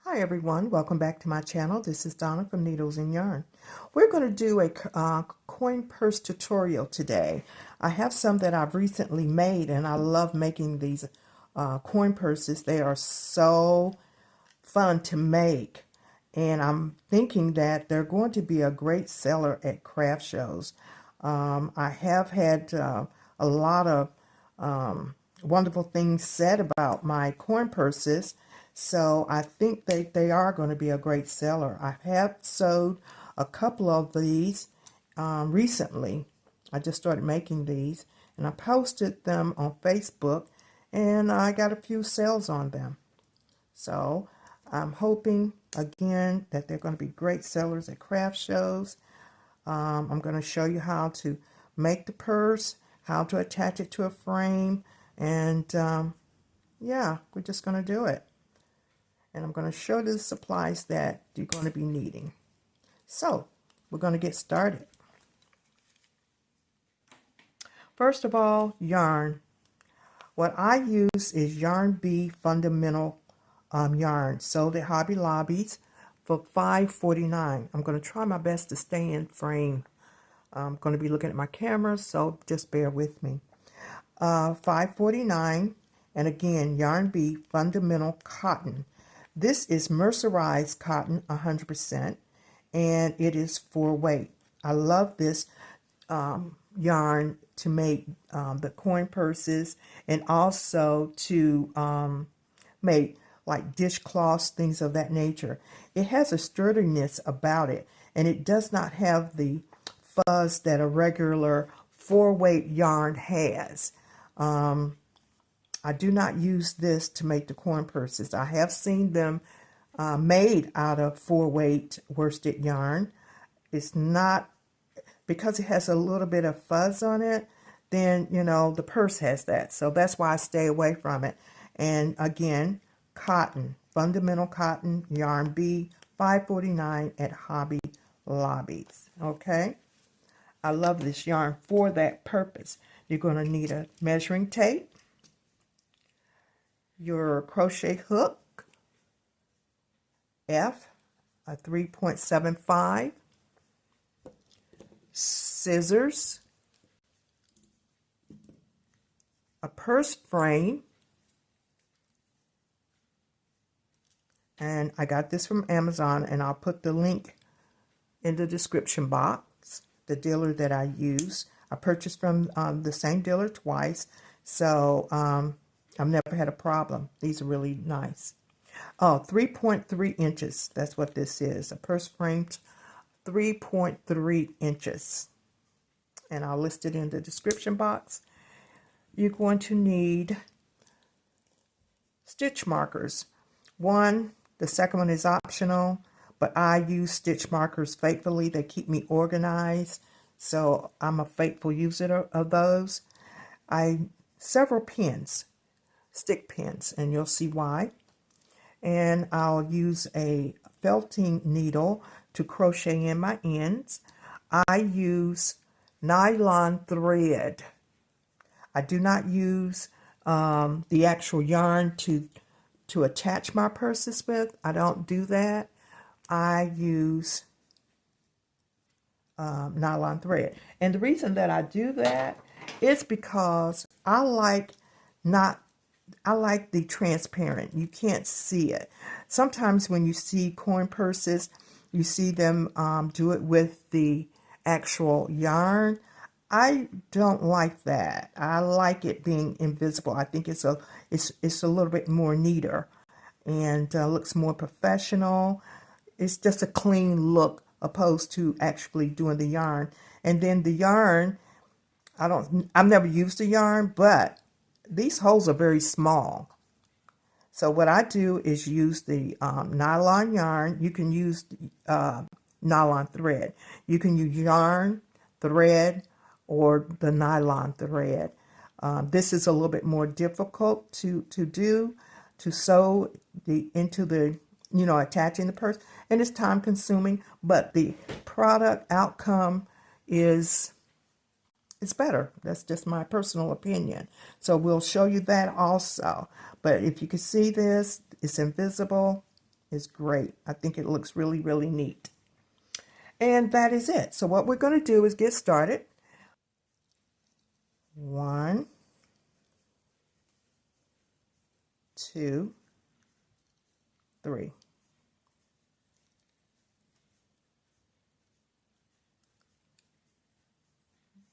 Hi everyone, welcome back to my channel. This is Donna from Needles and Yarn. We're going to do a coin purse tutorial today. I have some that I've recently made and I love making these coin purses. They are so fun to make and I'm thinking that they're going to be a great seller at craft shows. I have had a lot of wonderful things said about my coin purses, so I think they are going to be a great seller. I have sewed a couple of these recently. I just started making these and I posted them on Facebook and I got a few sales on them. So I'm hoping again that they're going to be great sellers at craft shows. I'm going to show you how to make the purse, how to attach it to a frame, and yeah, we're just going to do it. And I'm going to show you the supplies that you're going to be needing. So we're going to get started. First of all, yarn. What I use is Yarn B Fundamental yarn, sold at Hobby Lobbies for $5.49. I'm going to try my best to stay in frame. I'm going to be looking at my camera, so just bear with me. $5.49, and again, Yarn B Fundamental Cotton. This is mercerized cotton, 100%, and it is for weight. I love this yarn to make the coin purses and also to make like dishcloths, things of that nature. It has a sturdiness about it, and it does not have the fuzz that a regular 4-weight yarn has. I do not use this to make the coin purses. I have seen them made out of 4-weight worsted yarn. It's not, because it has a little bit of fuzz on it, then, you know, the purse has that. So that's why I stay away from it. And again, cotton, fundamental cotton, Yarn B, $5.49 at Hobby Lobbies. Okay? I love this yarn for that purpose. You're going to need a measuring tape, your crochet hook F, a 3.75, scissors, a purse frame, and I got this from Amazon, and I'll put the link in the description box, the dealer that I use. I purchased from the same dealer twice, so I've never had a problem. These are really nice. Oh, 3.3 inches. That's what this is. A purse frame, 3.3 inches. And I'll list it in the description box. You're going to need stitch markers. The second one is optional, but I use stitch markers faithfully. They keep me organized, so I'm a faithful user of those. Several pins, stick pins, and you'll see why. And I'll use a felting needle to crochet in my ends. I use nylon thread. I do not use the actual yarn to attach my purses with. I don't do that. I use nylon thread. And the reason that I do that is because I like the transparent. You can't see it. Sometimes when you see coin purses, you see them do it with the actual yarn. I don't like that. I like it being invisible. I think it's a little bit more neater and looks more professional. It's just a clean look opposed to actually doing the yarn. And then the yarn, I've never used the yarn, but these holes are very small. So what I do is use the nylon yarn. You can use nylon thread. You can use yarn, thread, or the nylon thread. This is a little bit more difficult to do, to sew into the, attaching the purse, and it's time consuming, but the product outcome is better. That's just my personal opinion. So we'll show you that also. But if you can see this, it's invisible. is great. I think it looks really, really neat. And that is it. So what we're going to do is get started. 1, 2, 3.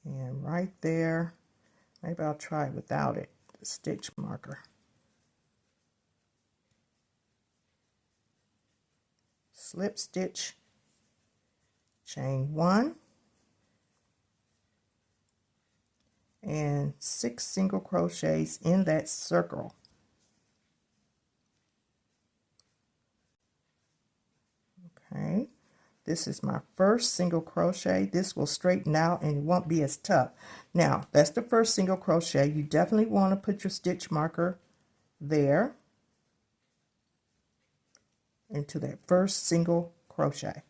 And right there, maybe I'll try it without it, the stitch marker. Slip stitch, chain 1, and 6 single crochets in that circle. Okay, this is my first single crochet. This will straighten out and it won't be as tough. Now, that's the first single crochet. You definitely want to put your stitch marker there into that first single crochet.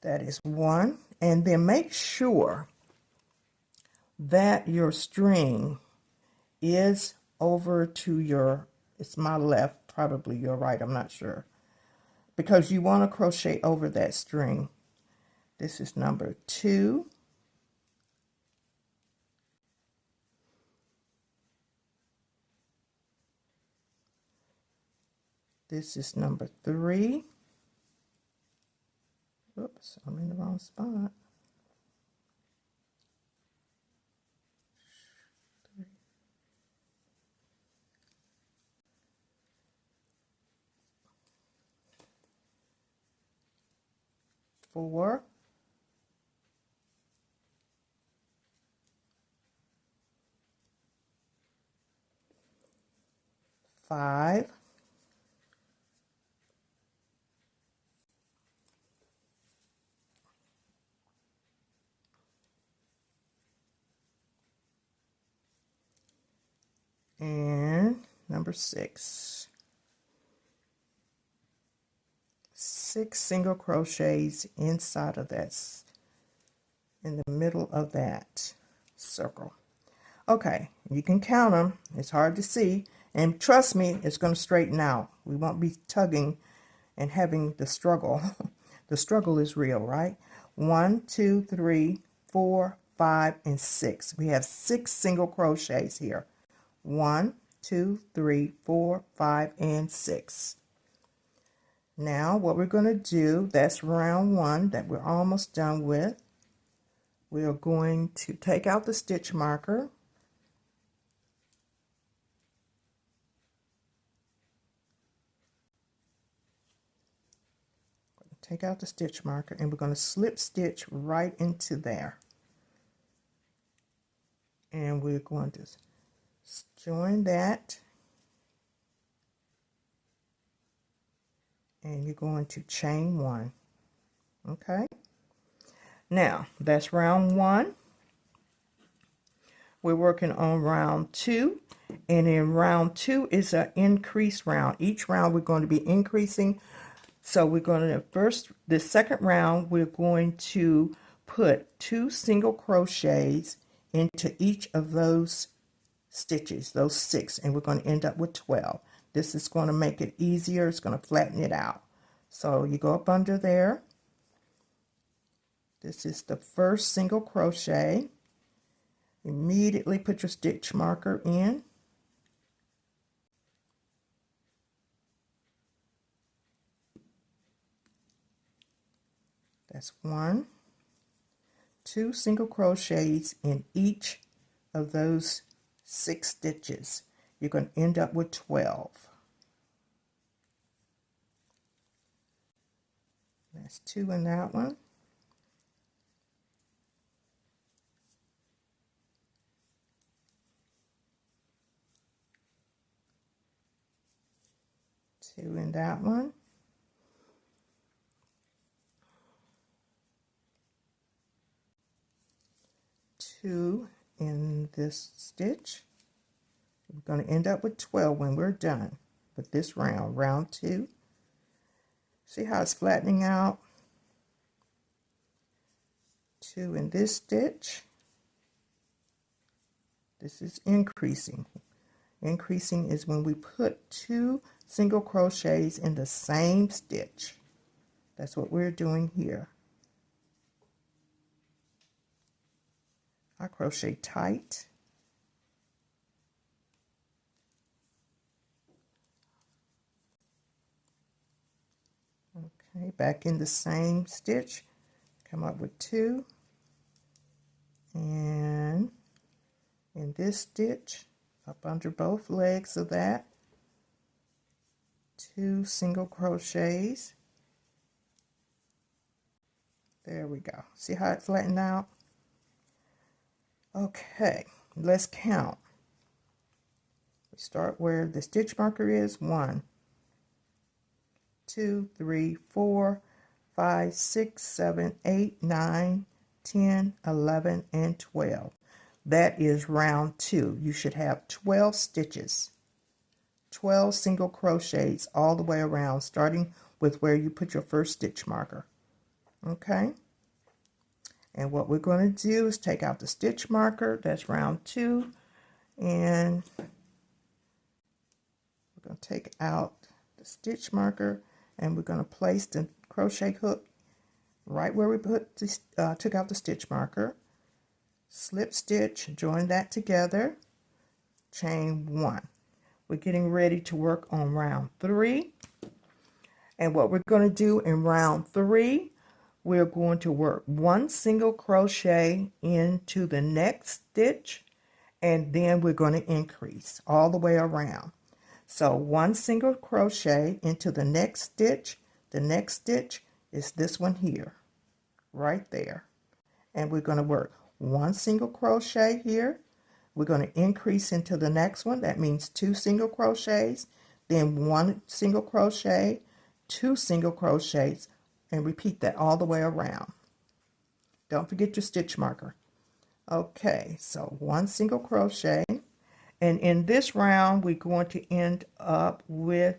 That is 1. And then make sure that your string is over to your, it's my left, probably your right, I'm not sure, because you want to crochet over that string. This is number 2. This is number 3. Oops, I'm in the wrong spot. 4. 5. 6. 6 single crochets inside of that, in the middle of that circle. Okay, you can count them. It's hard to see, and trust me, it's going to straighten out. We won't be tugging and having the struggle. The struggle is real, right? 1, 2, 3, 4, 5, and 6. We have 6 single crochets here. 1, 2, 3, 4, 5, and 6. Now what we're going to do, that's round 1 that we're almost done with. We are going to take out the stitch marker. Take out the stitch marker, and we're going to slip stitch right into there. And we're going to join that. And you're going to chain 1. Okay? Now, that's round 1. We're working on round 2. And in round 2 is an increase round. Each round we're going to be increasing. So we're going to the second round, we're going to put 2 single crochets into each of those stitches, those 6, and we're going to end up with 12. This is going to make it easier. It's going to flatten it out. So you go up under there. This is the first single crochet. Immediately put your stitch marker in. That's 1, 2 single crochets in each of those 6 stitches. You're going to end up with 12. That's 2 in that one. Two in that one. 2 in this stitch. We're going to end up with 12 when we're done with this round, round 2. See how it's flattening out? 2 in this stitch. This is increasing. Increasing is when we put 2 single crochets in the same stitch. That's what we're doing here. I crochet tight. Okay, back in the same stitch, come up with 2, and in this stitch, up under both legs of that, 2 single crochets. There we go. See how it flattened out? Okay, let's count. We start where the stitch marker is. 1, 2, 3, 4, 5, 6, 7, 8, 9, 10, 11, and 12. That is round 2. You should have 12 stitches, 12 single crochets all the way around, starting with where you put your first stitch marker. Okay? And what we're going to do is take out the stitch marker. That's round 2. And we're going to take out the stitch marker, and we're going to place the crochet hook right where we took out the stitch marker. Slip stitch, join that together, chain 1. We're getting ready to work on round 3. And what we're going to do in round 3, we're going to work 1 single crochet into the next stitch, and then we're going to increase all the way around. So 1 single crochet into the next stitch. The next stitch is this one here, right there. And we're going to work 1 single crochet here. We're going to increase into the next one. That means 2 single crochets, then 1 single crochet, 2 single crochets, and repeat that all the way around. Don't forget your stitch marker. Okay, so 1 single crochet, and in this round we're going to end up with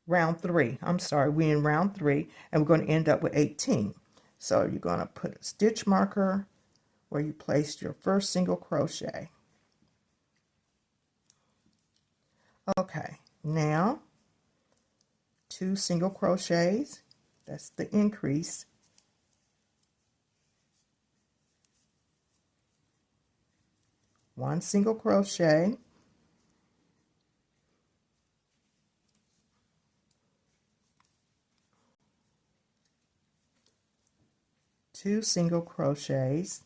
round 3. I'm sorry, we're in round 3, and we're going to end up with 18. So you're going to put a stitch marker where you placed your first single crochet. Okay, now 2 single crochets, that's the increase. 1 single crochet, 2 single crochets,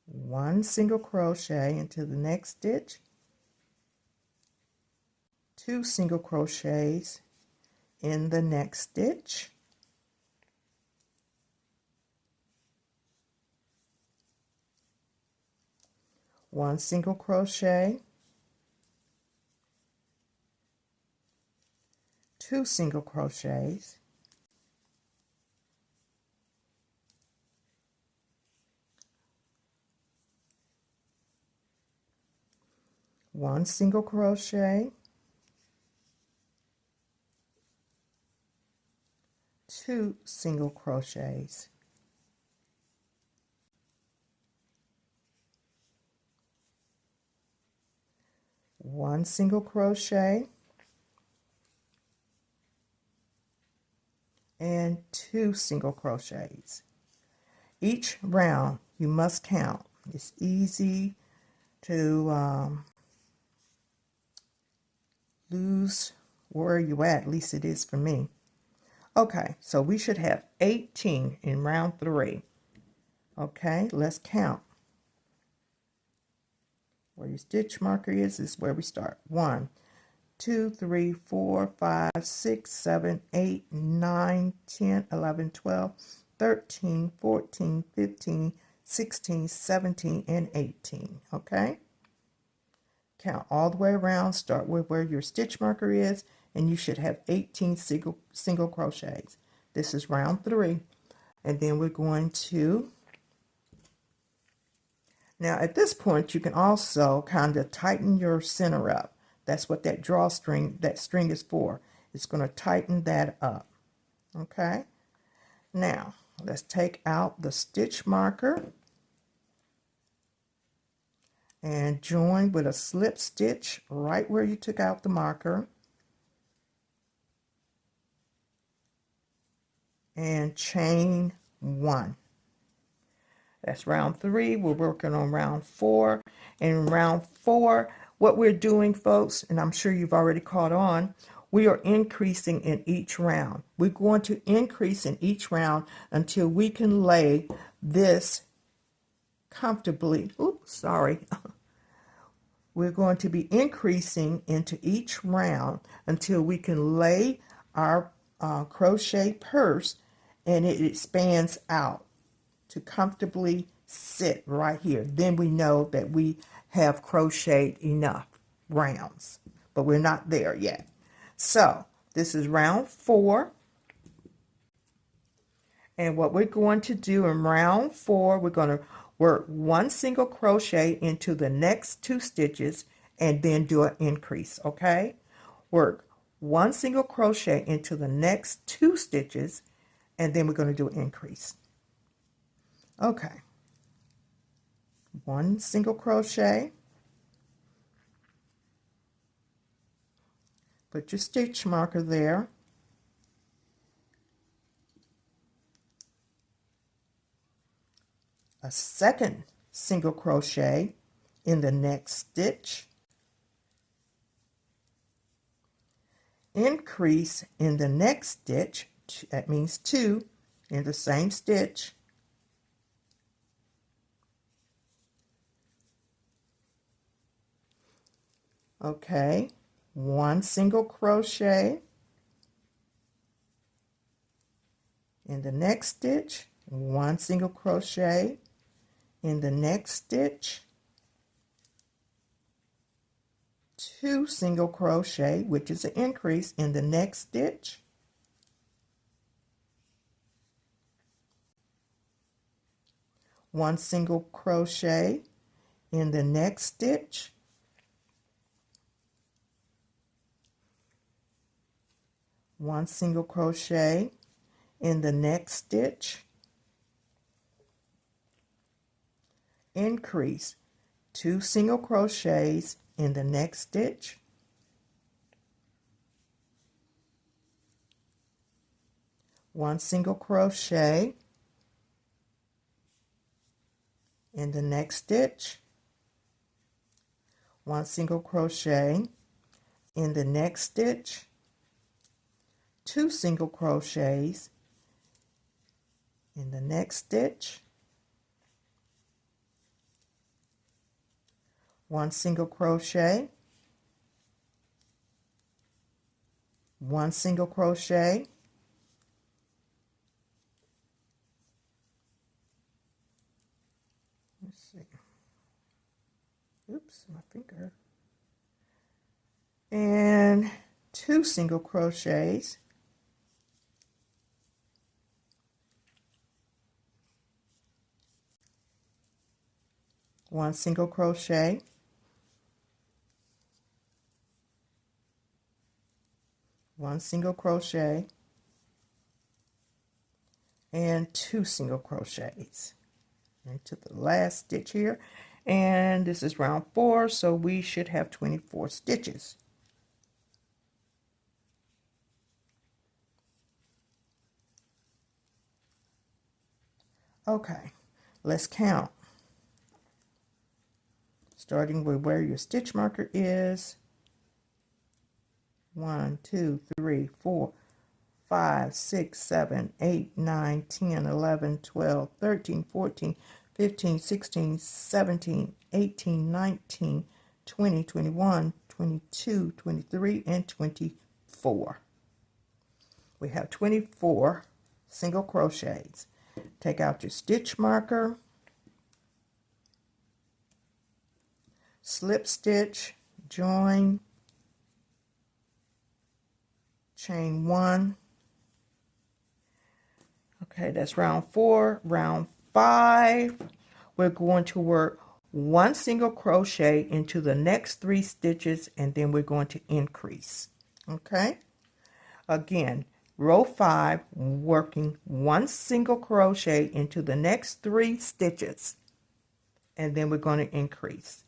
1 single crochet into the next stitch, 2 single crochets in the next stitch, 1 single crochet, 2 single crochets, 1 single crochet, 2 single crochets, 1 single crochet, and 2 single crochets. Each round you must count. It's easy to lose where you at least it is for me. Okay, so we should have 18 in round 3. Okay, let's count. Where your stitch marker is where we start. 1, 2, 3, 4, 5, 6, 7, 8, 9, 10, 11, 12, 13, 14, 15, 16, 17, and 18. Okay? Count all the way around. Start with where your stitch marker is, and you should have 18 single crochets. This is round 3. And then we're going to... Now, at this point, you can also kind of tighten your center up. That's what that that string is for. It's going to tighten that up. Okay? Now, Let's take out the stitch marker and join with a slip stitch right where you took out the marker, and chain 1. That's round 3. We're working on round 4. And in round 4, what we're doing, folks, and I'm sure you've already caught on, we are increasing in each round. We're going to increase in each round until we can lay this comfortably. Oops, sorry. We're going to be increasing into each round until we can lay our crochet purse and it expands out to comfortably sit right here. Then we know that we have crocheted enough rounds, but we're not there yet. So this is round 4. And what we're going to do in round 4, we're going to work 1 single crochet into the next 2 stitches and then do an increase, okay? Work 1 single crochet into the next 2 stitches and then we're going to do an increase. Okay. 1 single crochet. Put your stitch marker there. A second single crochet in the next stitch, increase in the next stitch, that means 2 in the same stitch, okay, 1 single crochet in the next stitch, 1 single crochet in the next stitch, 2 single crochet, which is an increase in the next stitch, one single crochet in the next stitch, one single crochet in the next stitch, increase 2 single crochets in the next stitch, one single crochet in the next stitch, one single crochet in the next stitch, 2 single crochets in the next stitch, one single crochet, one single crochet, let's see, oops, my finger, and 2 single crochets, one single crochet, one single crochet, and 2 single crochets into the last stitch here. And this is round 4, so we should have 24 stitches. Okay, let's count. Starting with where your stitch marker is. 1, 2, 3, 4, 5, 6, 7, 8, 9, 10, 11, 12, 13, 14, 15, 16, 17, 18, 19, 20, 21, 22, 23, and 24. We have 24 single crochets. Take out your stitch marker, slip stitch, join, chain 1. Okay, that's round 4. Round 5, we're going to work 1 single crochet into the next 3 stitches, and then we're going to increase. Okay, again, row 5, working 1 single crochet into the next 3 stitches, and then we're going to increase.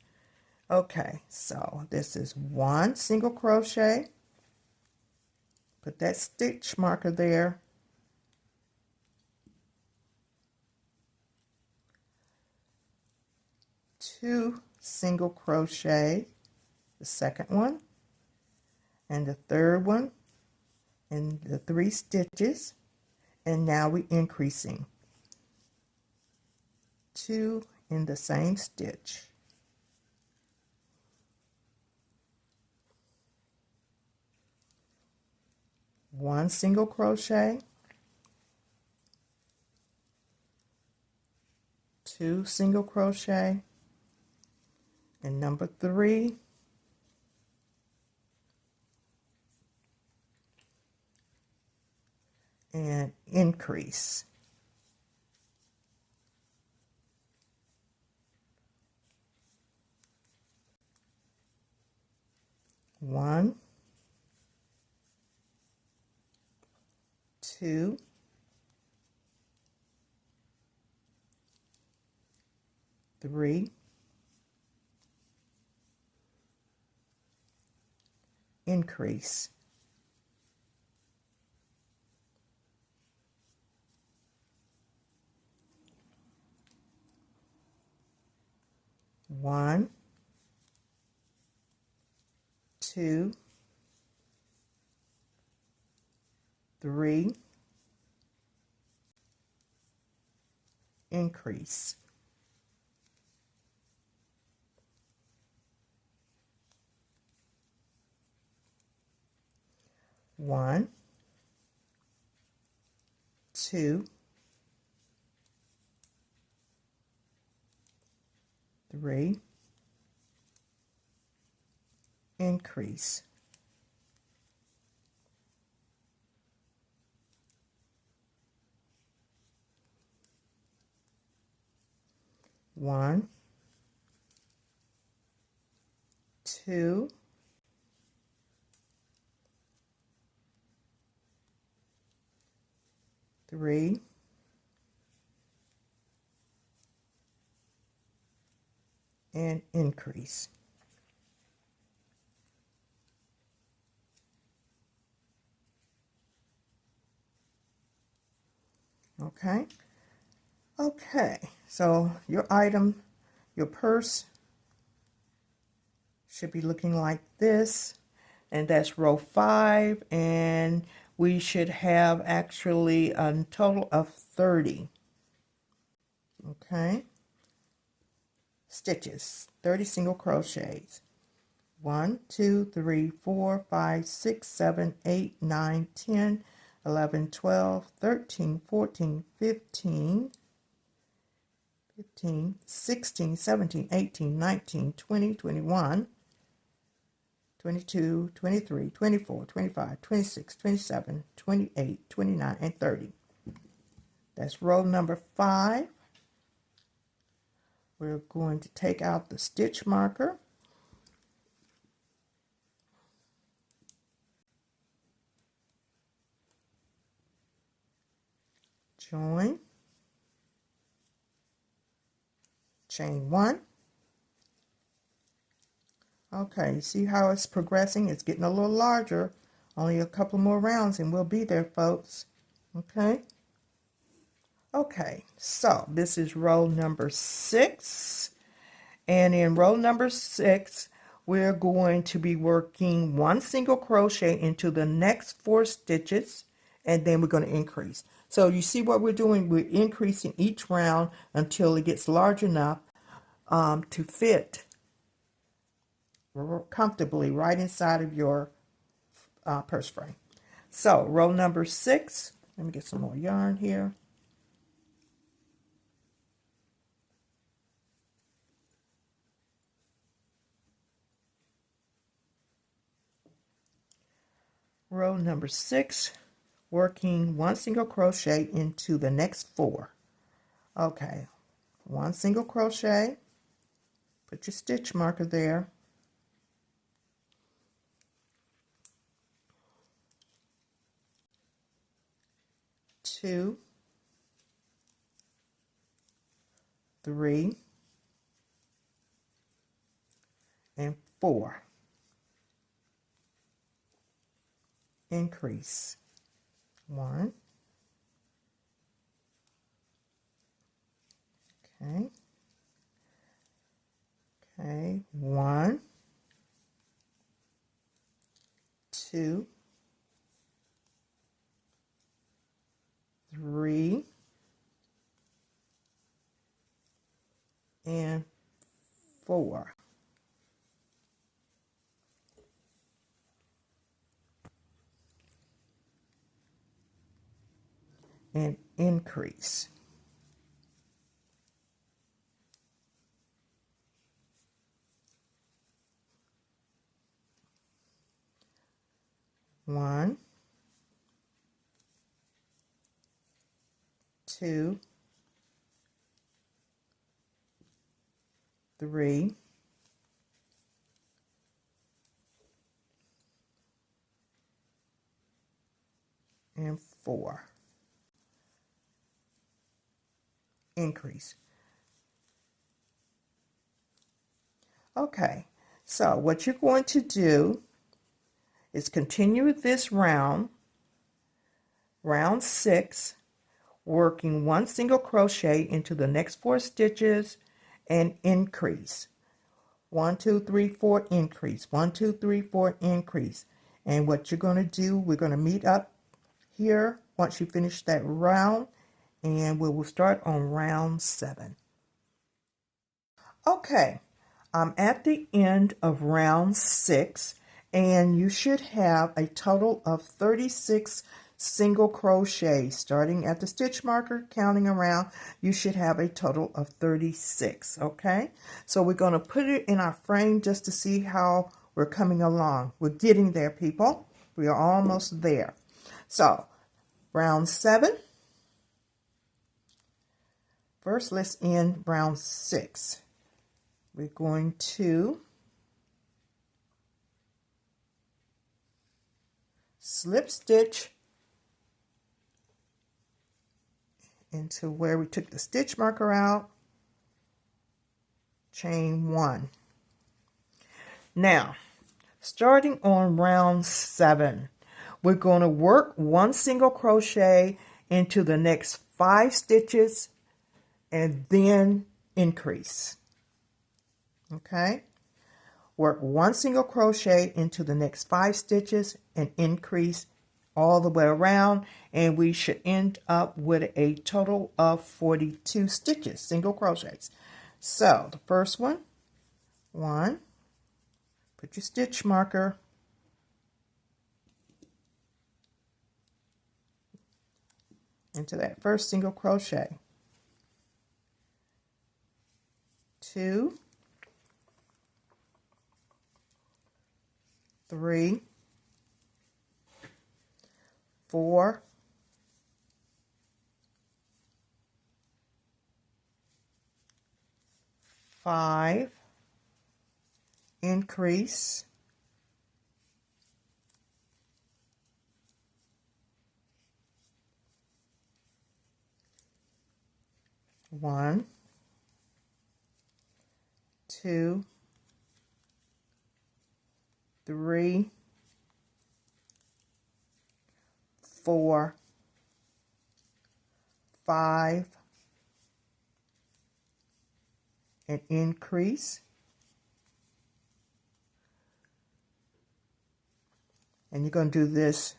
Okay, so this is 1 single crochet, put that stitch marker there, 2 single crochet, the second one and the third one in the 3 stitches, and now we're increasing 2 in the same stitch, 1 single crochet, 2 single crochet, and number 3, and increase. One, 2, 3, increase. 1, 2, 3, increase. 1, 2, 3, increase. 1, 2, 3, and increase. Okay. Okay, so your item, your purse should be looking like this, and that's row 5, and we should have actually a total of 30. Okay, stitches, 30 single crochets. 1, 2, 3, 4, 5, 6, 7, 8, 9, 10, 11, 12, 13, 14, 15, 16, 17, 18, 19, 20, 21, 22, 23, 24, 25, 26, 27, 28, 29, and 30. That's row number 5. We're going to take out the stitch marker. Join. Chain 1. Okay, see how it's progressing? It's getting a little larger. Only a couple more rounds and we'll be there, folks. Okay. Okay, so this is row number 6. And in row number 6, we're going to be working 1 single crochet into the next 4 stitches, and then we're going to increase. So you see what we're doing? We're increasing each round until it gets large enough to fit comfortably right inside of your purse frame. So row number 6, let me get some more yarn here. Row number 6, working 1 single crochet into the next 4. Okay, 1 single crochet, put your stitch marker there, 2, 3, and 4. Increase. 1. Okay. Okay. 1, 2, 3, and 4. And increase. 1, 2, 3, and 4. Increase. Okay, so what you're going to do is continue with this round 6, working 1 single crochet into the next 4 stitches and increase. 1, 2, 3, 4, increase. 1, 2, 3, 4, increase. And what you're going to do, we're going to meet up here once you finish that round, and we will start on round 7. Okay, I'm at the end of round 6, and you should have a total of 36 single crochets. Starting at the stitch marker, counting around, you should have a total of 36, okay? So we're going to put it in our frame just to see how we're coming along. We're getting there, people. We are almost there. So, round 7. First, let's end round 6. We're going to slip stitch into where we took the stitch marker out, chain 1. Now, starting on round 7, we're going to work 1 single crochet into the next 5 stitches and then increase. Okay? Work 1 single crochet into the next 5 stitches and increase all the way around, and we should end up with a total of 42 stitches, single crochets. So the first one, put your stitch marker into that first single crochet. 2, 3, 4, 5, increase, 1, 2, 3, 4, 5, and increase. And you're going to do this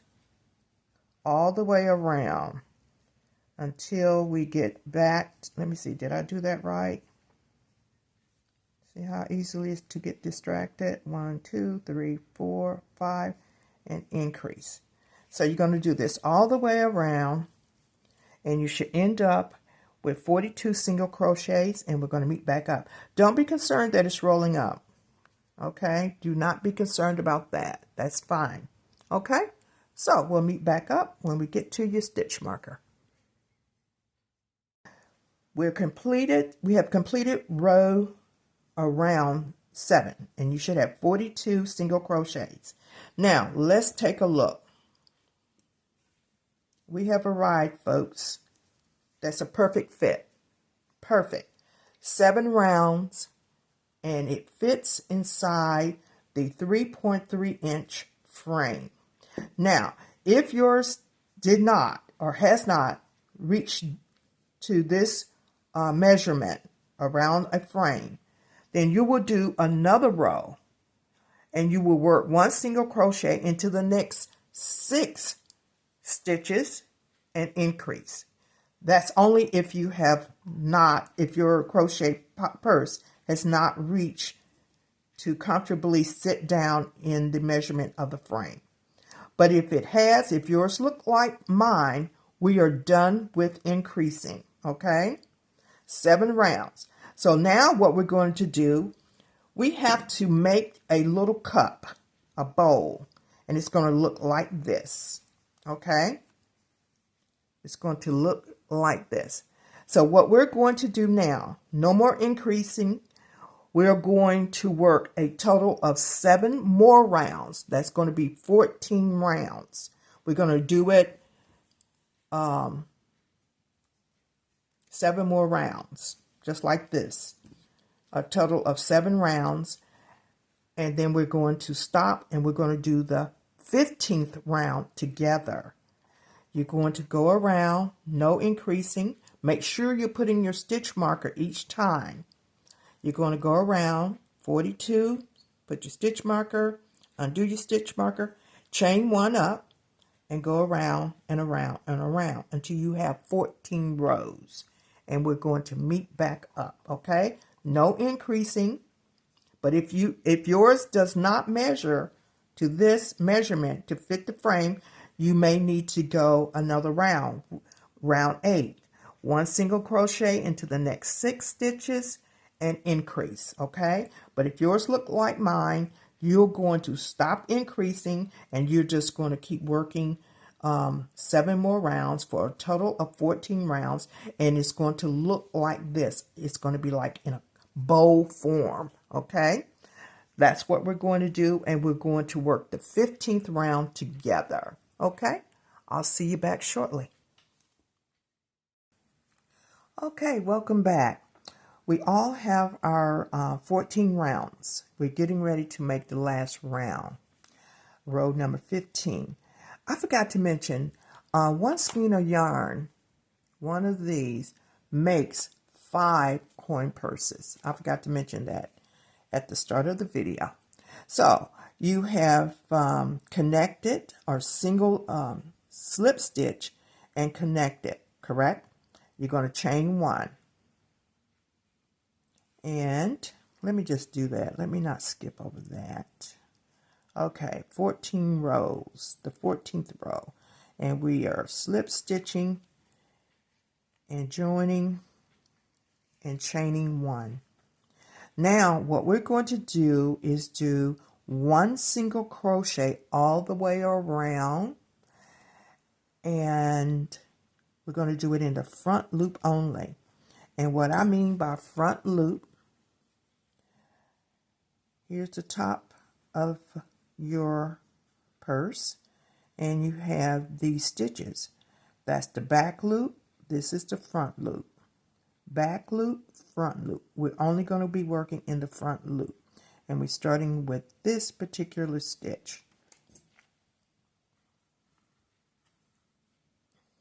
all the way around until we get back. Let me see, did I do that right? See how easily it is to get distracted? 1, 2, 3, 4, 5, and increase. So you're going to do this all the way around, and you should end up with 42 single crochets, and we're going to meet back up. Don't be concerned that it's rolling up. Okay? Do not be concerned about that. That's fine. Okay? So we'll meet back up when we get to your stitch marker. We have completed row around 7, and you should have 42 single crochets. Now let's take a look. We have arrived, folks. That's a perfect fit. Perfect. 7 rounds, and it fits inside the 3.3-inch frame. Now, if yours did not or has not reached to this measurement around a frame, then you will do another row, and you will work 1 single crochet into the next 6 stitches and increase. That's only if you have not, if your crochet purse has not reached to comfortably sit down in the measurement of the frame. But if it has, if yours look like mine, we are done with increasing, okay? 7 rounds. So now what we're going to do, we have to make a little cup, a bowl, and it's going to look like this, okay? It's going to look like this. So what we're going to do now, no more increasing. We're going to work a total of 7 more rounds. That's going to be 14 rounds. We're going to do it 7 more rounds, just like this. A total of 7 rounds. And then we're going to stop, and we're going to do the 15th round together. You're going to go around, no increasing. Make sure you're putting your stitch marker each time. You're going to go around 42, put your stitch marker, undo your stitch marker, chain 1 up, and go around and around and around until you have 14 rows. And we're going to meet back up, okay? No increasing, but if yours does not measure to this measurement to fit the frame, you may need to go another round, round 8. 1 single crochet into the next 6 stitches and increase, okay? But if yours look like mine, you're going to stop increasing, and you're just going to keep working 7 more rounds for a total of 14 rounds, and it's going to look like this. It's going to be like in a bowl form, okay? That's what we're going to do, and we're going to work the 15th round together, okay? I'll see you back shortly. Okay, welcome back. We all have our 14 rounds. We're getting ready to make the last round, row number 15. I forgot to mention, 1 skein of yarn, one of these, makes 5 coin purses. I forgot to mention that at the start of the video. So you have connected or single slip stitch and connected, correct? You're going to chain 1. And let me just do that. Let me not skip over that. Okay, 14 rows, the 14th row. And we are slip stitching and joining and chaining 1. Now, what we're going to do is do 1 single crochet all the way around. And we're going to do it in the front loop only. And what I mean by front loop, here's the top of your purse, and you have these stitches. That's the back loop. This is the front loop. Back loop, front loop. We're only going to be working in the front loop, and we're starting with this particular stitch.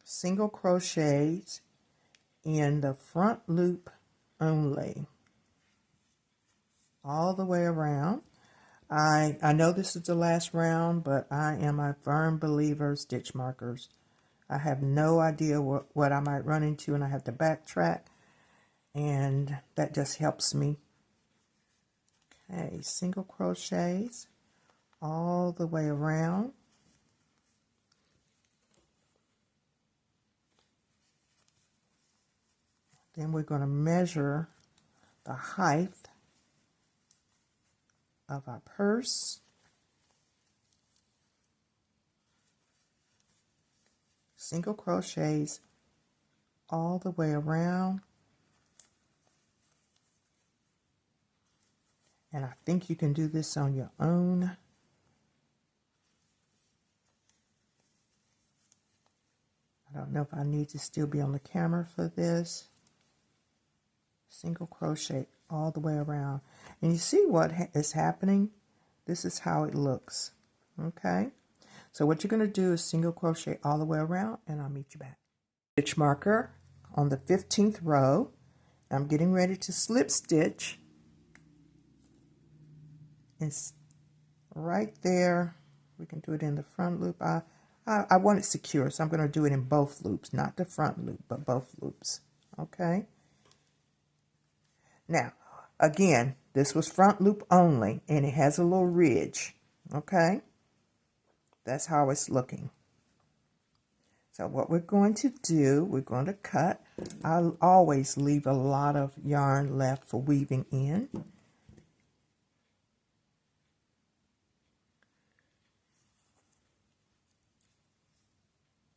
Single crochets in the front loop only, all the way around. I know this is the last round, but I am a firm believer of stitch markers. I have no idea what I might run into, and I have to backtrack, and that just helps me. Okay, single crochets all the way around. Then we're going to measure the height of our purse. Single crochets all the way around. And I think you can do this on your own. don't know if I need to still be on the camera for this. Single crochet all the way around. And you see what is happening? This is how it looks. Okay? So what you're going to do is single crochet all the way around, and I'll meet you back. Stitch marker on the 15th row. I'm getting ready to slip stitch. It's right there. We can do it in the front loop. I want it secure, so I'm going to do it in both loops, not the front loop, but both loops. Okay? Now, again, this was front loop only, and it has a little ridge. Okay? That's how it's looking. So what we're going to do, we're going to cut. I'll always leave a lot of yarn left for weaving in.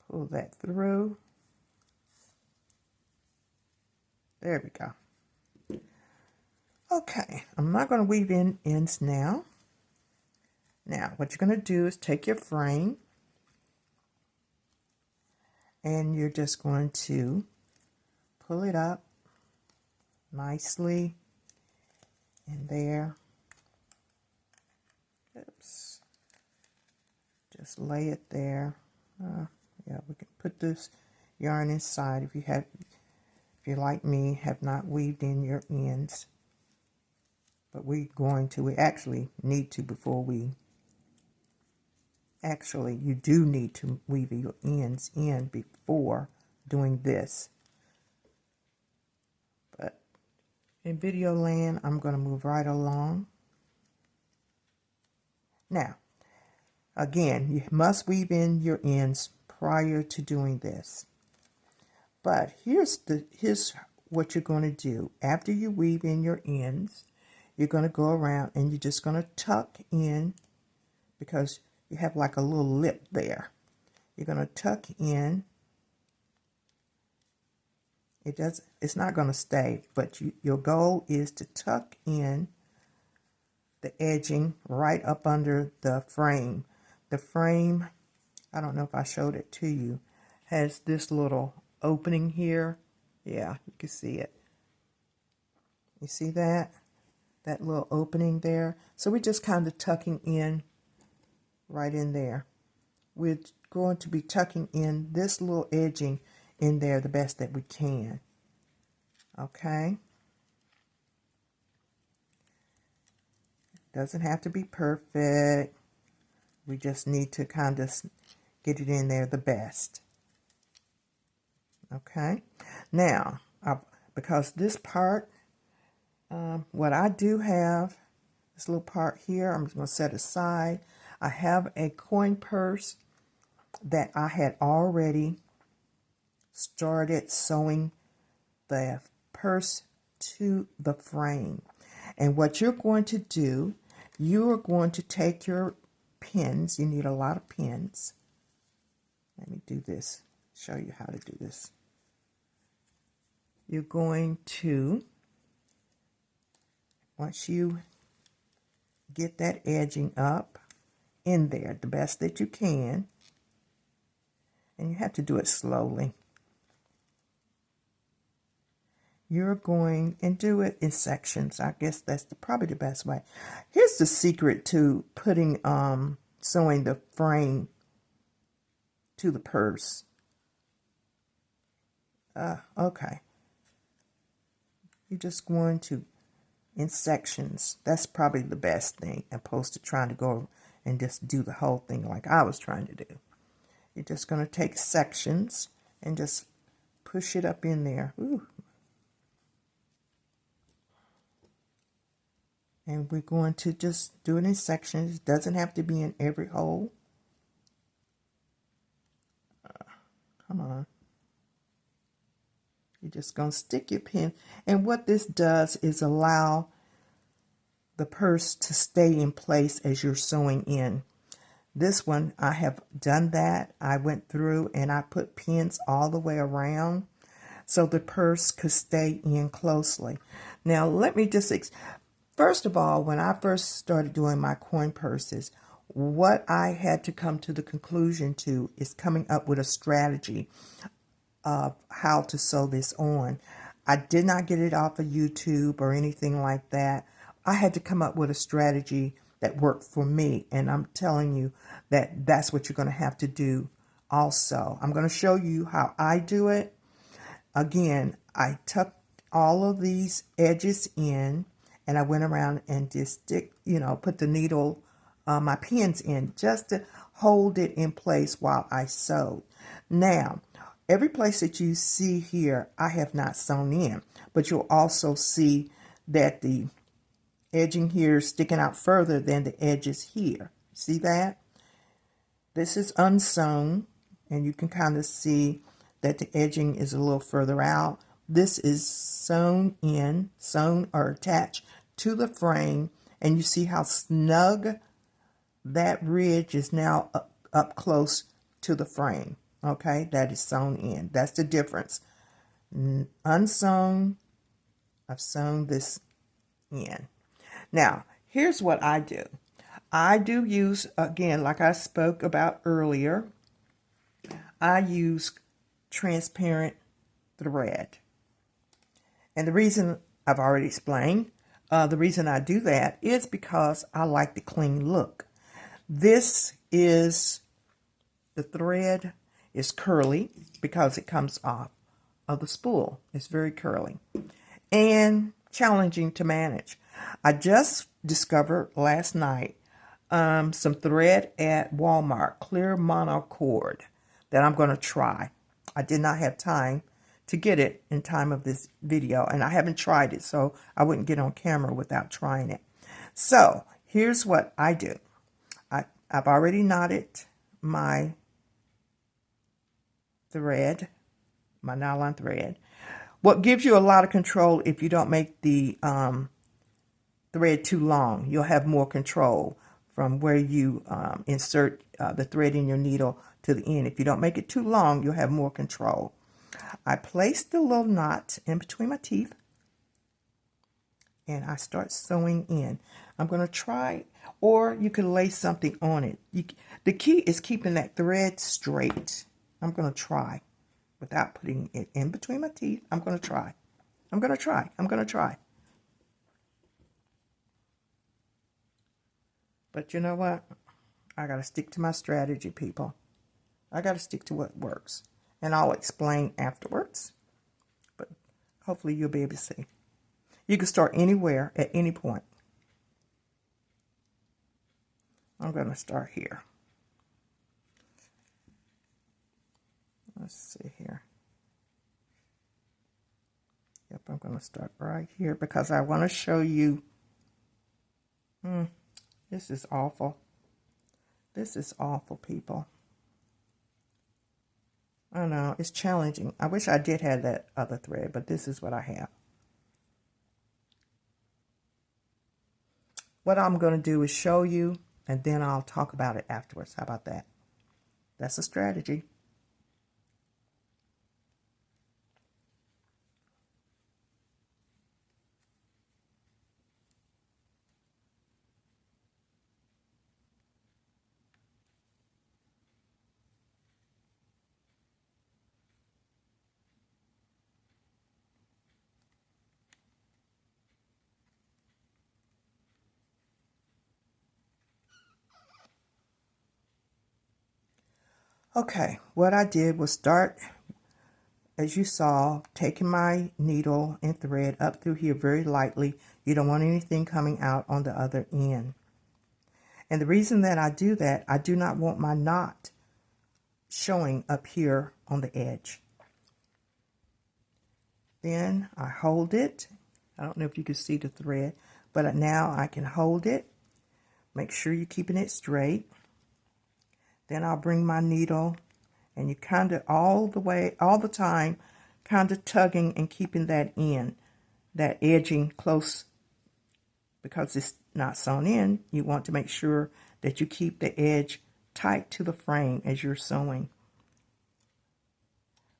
Pull that through. There we go. Okay, I'm not going to weave in ends now. Now, what you're going to do is take your frame, and you're just going to pull it up nicely in there. Oops. Just lay it there. Yeah, we can put this yarn inside if you like me, have not weaved in your ends. But we actually need to before we, actually you do need to weave your ends in before doing this. But in video land, I'm going to move right along. Now, again, you must weave in your ends prior to doing this. But here's what you're going to do. After you weave in your ends, you're going to go around and you're just going to tuck in, because you have like a little lip there. You're going to tuck in. It's not going to stay, but your goal is to tuck in the edging right up under the frame. The frame, I don't know if I showed it to you, has this little opening here. Yeah, you can see it. You see that? That little opening there. So we're just kind of tucking in right in there. We're going to be tucking in this little edging in there the best that we can. Okay? Doesn't have to be perfect. We just need to kind of get it in there the best. Okay? Now, because this part, what I do have, this little part here, I'm just going to set aside. I have a coin purse that I had already started sewing the purse to the frame. And what you're going to do, you are going to take your pins. You need a lot of pins. Let me do this, show you how to do this. You're going to, once you get that edging up in there the best that you can, and you have to do it slowly, you're going and do it in sections. I guess that's probably the best way. Here's the secret to putting sewing the frame to the purse. Okay, you're just going to in sections. That's probably the best thing, opposed to trying to go and just do the whole thing like I was trying to do. You're just going to take sections and just push it up in there. Ooh. And we're going to just do it in sections. It doesn't have to be in every hole. Come on. You're just going to stick your pin. And what this does is allow the purse to stay in place as you're sewing in. This one, I have done that. I went through and I put pins all the way around so the purse could stay in closely. Now, let me just first of all, when I first started doing my coin purses, what I had to come to the conclusion to is coming up with a strategy of how to sew this on. I did not get it off of YouTube or anything like that. I had to come up with a strategy that worked for me, and I'm telling you that that's what you're going to have to do also. I'm going to show you how I do it. Again, I tucked all of these edges in, and I went around and just put the needle, my pins in, just to hold it in place while I sewed. Now, every place that you see here, I have not sewn in, but you'll also see that the edging here is sticking out further than the edges here. See that? This is unsewn, and you can kind of see that the edging is a little further out. This is sewn or attached to the frame, and you see how snug that ridge is now up close to the frame. Okay, that is sewn in. That's the difference. Unsewn, I've sewn this in. Now, here's what I do. I do use, again, like I spoke about earlier, I use transparent thread. And the reason I've already explained, the reason I do that is because I like the clean look. This is, the thread is curly because it comes off of the spool. It's very curly and challenging to manage. I just discovered last night some thread at Walmart, clear monocord, that I'm going to try. I did not have time to get it in time of this video, and I haven't tried it, so I wouldn't get on camera without trying it. So here's what I do. I've already knotted my thread, my nylon thread. What gives you a lot of control if you don't make the thread too long, you'll have more control from where you insert the thread in your needle to the end. If you don't make it too long, you'll have more control. I place the little knot in between my teeth, and I start sewing in. I'm going to try, or you can lay something on it. The key is keeping that thread straight. I'm going to try without putting it in between my teeth. I'm going to try. I'm going to try. I'm going to try. But you know what? I got to stick to my strategy, people. I got to stick to what works. And I'll explain afterwards. But hopefully you'll be able to see. You can start anywhere at any point. I'm going to start here. Let's see here. Yep, I'm going to start right here because I want to show you. This is awful. This is awful, people. I know, it's challenging. I wish I did have that other thread, but this is what I have. What I'm going to do is show you, and then I'll talk about it afterwards. How about that? That's a strategy. Okay, what I did was start, as you saw, taking my needle and thread up through here very lightly. You don't want anything coming out on the other end. And the reason that I do that, I do not want my knot showing up here on the edge. Then I hold it. I don't know if you can see the thread, but now I can hold it. Make sure you're keeping it straight. Then I'll bring my needle, and you kind of all the time, kind of tugging and keeping that in, that edging close, because it's not sewn in. You want to make sure that you keep the edge tight to the frame as you're sewing.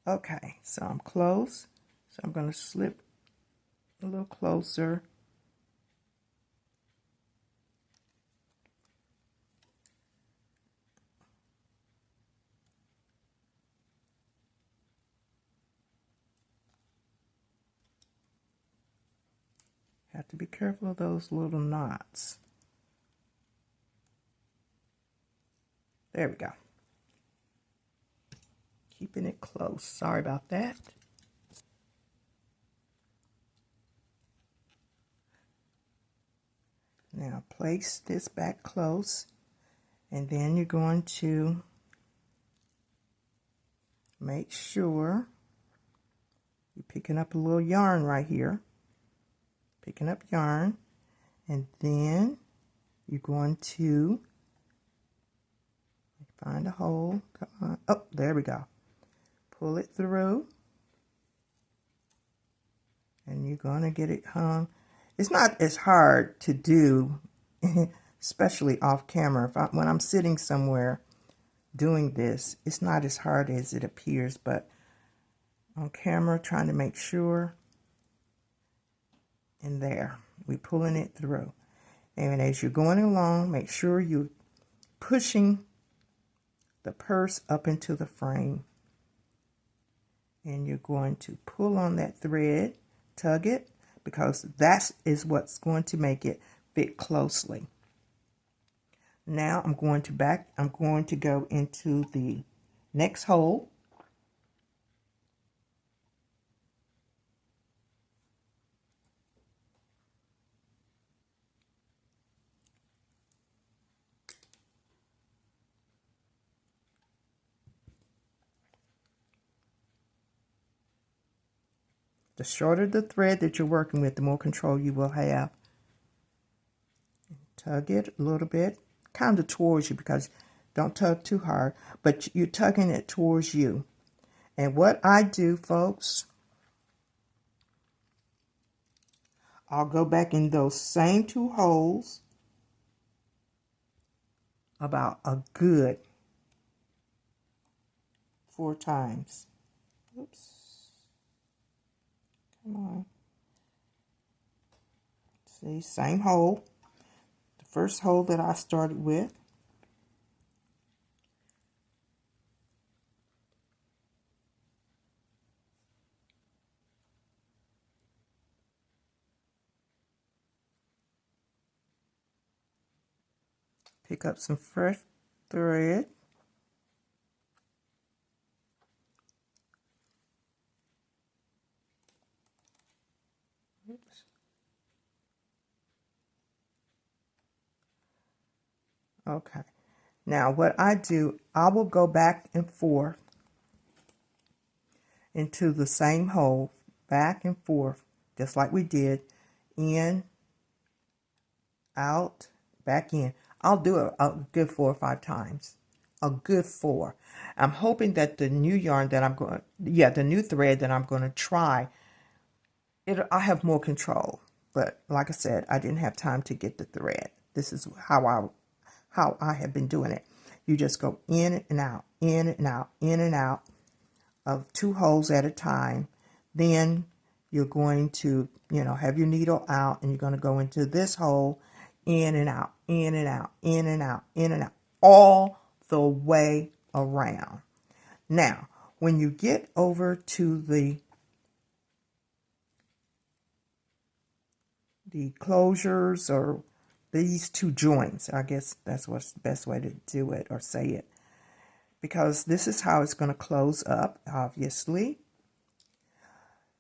Okay, so I'm close. So I'm going to slip a little closer. Have to be careful of those little knots. There we go. Keeping it close. Sorry about that. Now place this back close, and then you're going to make sure you're picking up a little yarn right here. Picking up yarn, and then you're going to find a hole. Come on. Oh, there we go. Pull it through, and you're going to get it hung. It's not as hard to do, especially off camera. When I'm sitting somewhere doing this, it's not as hard as it appears, but on camera, trying to make sure. And there, we're pulling it through. And as you're going along, make sure you're pushing the purse up into the frame. And you're going to pull on that thread, tug it, because that is what's going to make it fit closely. Now I'm going to go into the next hole. The shorter the thread that you're working with, the more control you will have. Tug it a little bit, kind of towards you, because don't tug too hard, but you're tugging it towards you. And what I do, folks, I'll go back in those same 2 holes about a good 4 times. Oops. Come on. See, same hole. The first hole that I started with. Pick up some fresh thread. Oops. Okay. Now what I do, I will go back and forth into the same hole, back and forth, just like we did, in, out, back in. I'll do it a good 4 or 5 times. A good 4. I'm hoping that the new yarn that the new thread that I'm going to try, I have more control. But like I said, I didn't have time to get the thread. This is how I have been doing it. You just go in and out, in and out, in and out of 2 holes at a time. Then you're going to, have your needle out, and you're going to go into this hole, in and out, in and out, in and out, in and out, all the way around. Now, when you get over to the closures, or these 2 joints, I guess that's what's the best way to do it or say it, because this is how it's going to close up, obviously.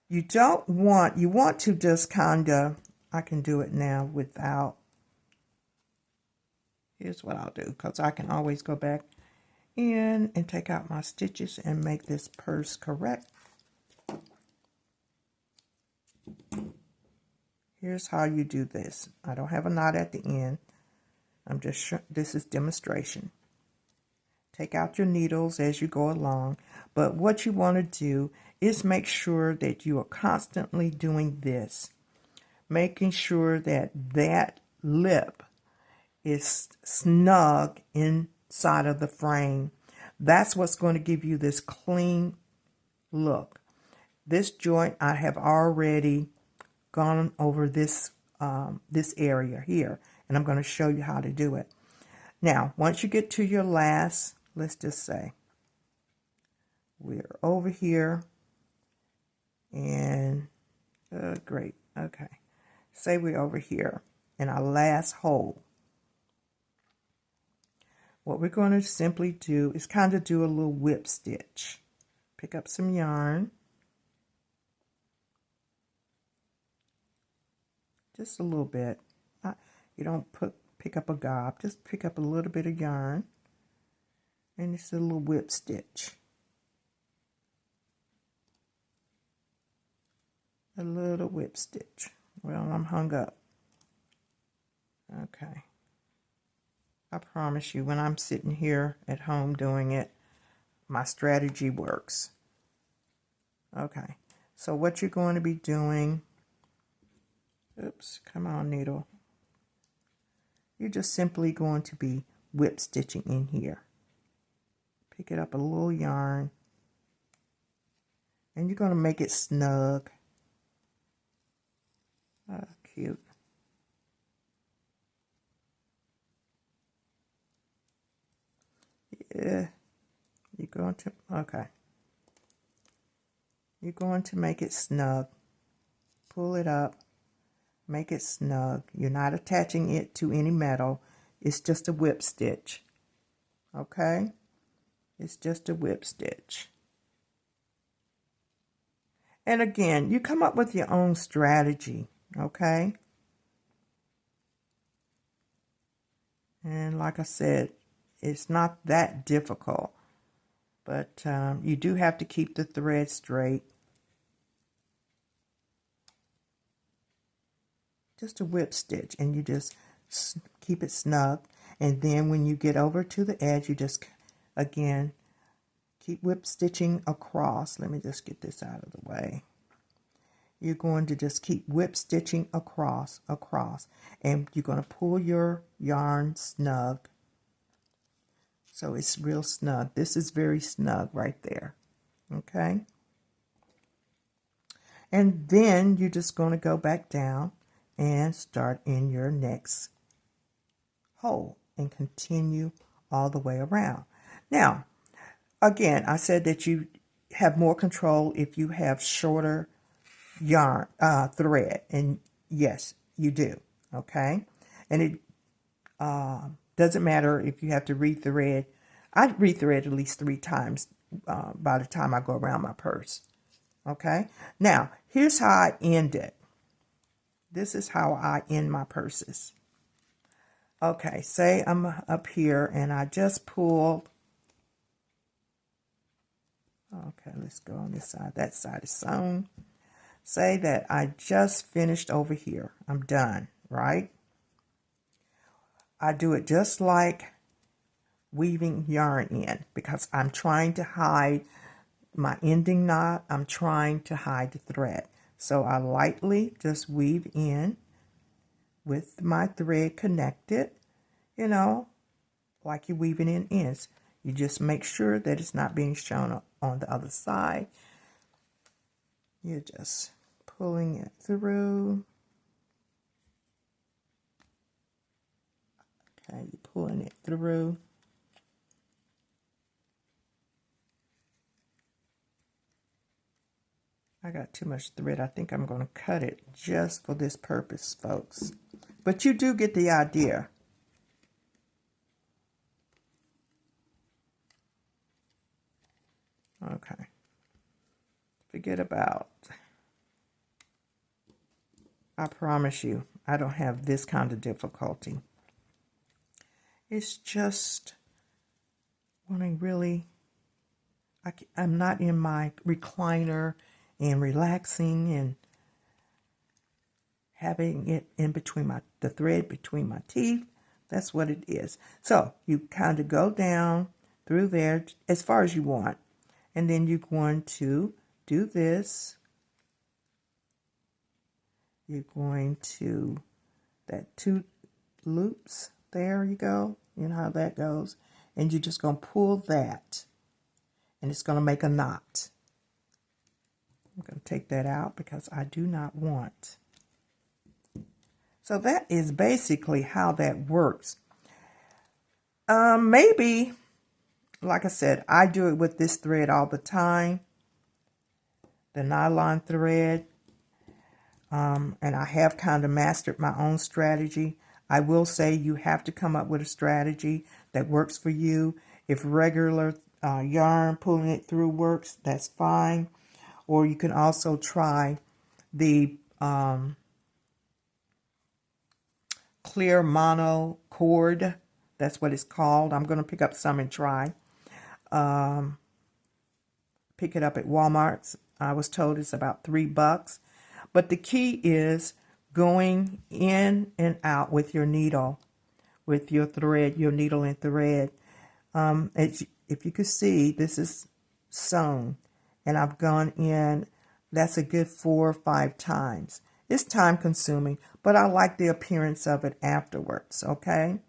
You want to just kind of, I can do it now without, here's what I'll do, because I can always go back in and take out my stitches and make this purse correct. Here's how you do this. I don't have a knot at the end. I'm just this is demonstration. Take out your needles as you go along, but what you want to do is make sure that you are constantly doing this, making sure that that lip is snug inside of the frame. That's what's going to give you this clean look. This joint, I have already gone over this this area here, and I'm going to show you how to do it. Now, once you get to your last, let's just say we're over here, and great, okay. say we're over here in our last hole. What we're going to simply do is kind of do a little whip stitch. Pick up some yarn. Just a little bit. You don't pick up a gob. Just pick up a little bit of yarn. And it's a little whip stitch. A little whip stitch. Well, I'm hung up. Okay. I promise you, when I'm sitting here at home doing it, my strategy works. Okay. So what you're going to be doing, oops, come on, needle. You're just simply going to be whip stitching in here. Pick it up a little yarn. And you're going to make it snug. Oh, cute. Yeah. You're going to, okay. You're going to make it snug. Pull it up. Make it snug. You're not attaching it to any metal. It's just a whip stitch. Okay? It's just a whip stitch. And again, you come up with your own strategy. Okay? And like I said, it's not that difficult. But you do have to keep the thread straight. Just a whip stitch, and you just keep it snug. And then when you get over to the edge, you just, again, keep whip stitching across. Let me just get this out of the way. You're going to just keep whip stitching across, and you're going to pull your yarn snug. So it's real snug. This is very snug right there. Okay? And then you're just going to go back down and start in your next hole and continue all the way around. Now, again, I said that you have more control if you have shorter yarn thread, and yes, you do. Okay, and it doesn't matter if you have to rethread. I rethread at least 3 times by the time I go around my purse. Okay, now here's how I end it. This is how I end my purses. Okay, say I'm up here and I just pulled. Okay, let's go on this side. That side is sewn. Say that I just finished over here. I'm done, right? I do it just like weaving yarn in because I'm trying to hide my ending knot. I'm trying to hide the thread. So I lightly just weave in with my thread connected, you know, like you're weaving in ends. You just make sure that it's not being shown on the other side. You're just pulling it through. Okay, you're pulling it through. I got too much thread. I think I'm going to cut it just for this purpose, folks. But you do get the idea. Okay. Forget about. I promise you, I don't have this kind of difficulty. It's just when I really, I'm not in my recliner and relaxing and having it in between the thread between my teeth. That's what it is. So you kind of go down through there as far as you want. And then you're going to do this. You're going to, that 2 loops, there you go. You know how that goes. And you're just going to pull that. And it's going to make a knot. I'm going to take that out because I do not want. So that is basically how that works. Maybe, like I said, I do it with this thread all the time. The nylon thread. And I have kind of mastered my own strategy. I will say you have to come up with a strategy that works for you. If regular yarn pulling it through works, that's fine. Or you can also try the clear mono cord. That's what it's called. I'm going to pick up some and try. Pick it up at Walmart's. I was told it's about $3. But the key is going in and out with your needle, with your thread, your needle and thread. If you could see, this is sewn, and I've gone in. That's a good 4 or 5 times. It's time consuming, but I like the appearance of it afterwards, okay?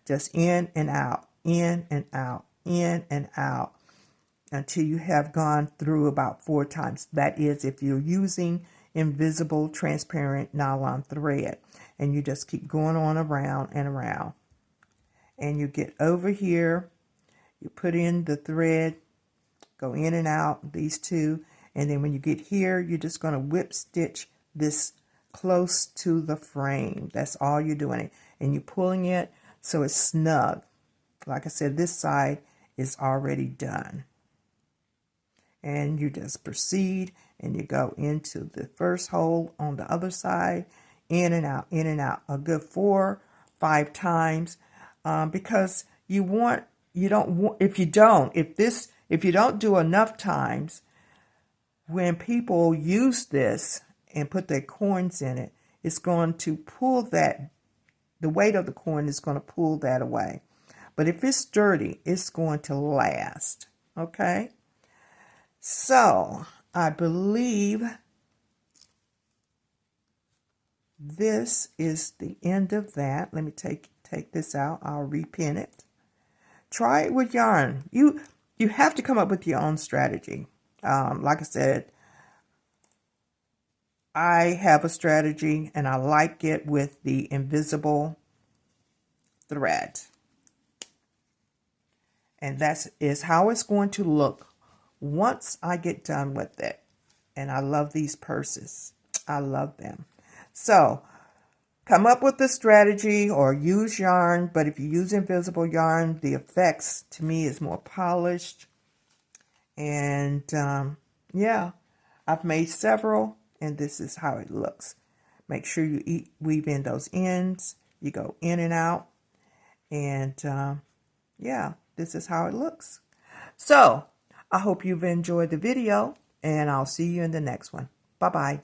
Just in and out, in and out, in and out, until you have gone through about 4 times. That is, if you're using invisible, transparent nylon thread, and you just keep going on around and around. And you get over here, you put in the thread, go in and out, these two, and then when you get here, you're just going to whip stitch this close to the frame. That's all you're doing. And you're pulling it so it's snug. Like I said, this side is already done. And you just proceed, and you go into the first hole on the other side, in and out, a good 4 or 5 times, because if you don't do enough times, when people use this and put their coins in it, it's going to pull that, the weight of the coin is going to pull that away. But if it's sturdy, it's going to last, okay? So, I believe this is the end of that. Let me take this out. I'll repin it. Try it with yarn. You have to come up with your own strategy. Like I said, I have a strategy, and I like it with the invisible thread. And that is how it's going to look once I get done with it. And I love these purses. I love them. So, come up with a strategy or use yarn. But if you use invisible yarn, the effects to me is more polished. And yeah, I've made several, and this is how it looks. Make sure you weave in those ends. You go in and out. And yeah, this is how it looks. So, I hope you've enjoyed the video, and I'll see you in the next one. Bye-bye.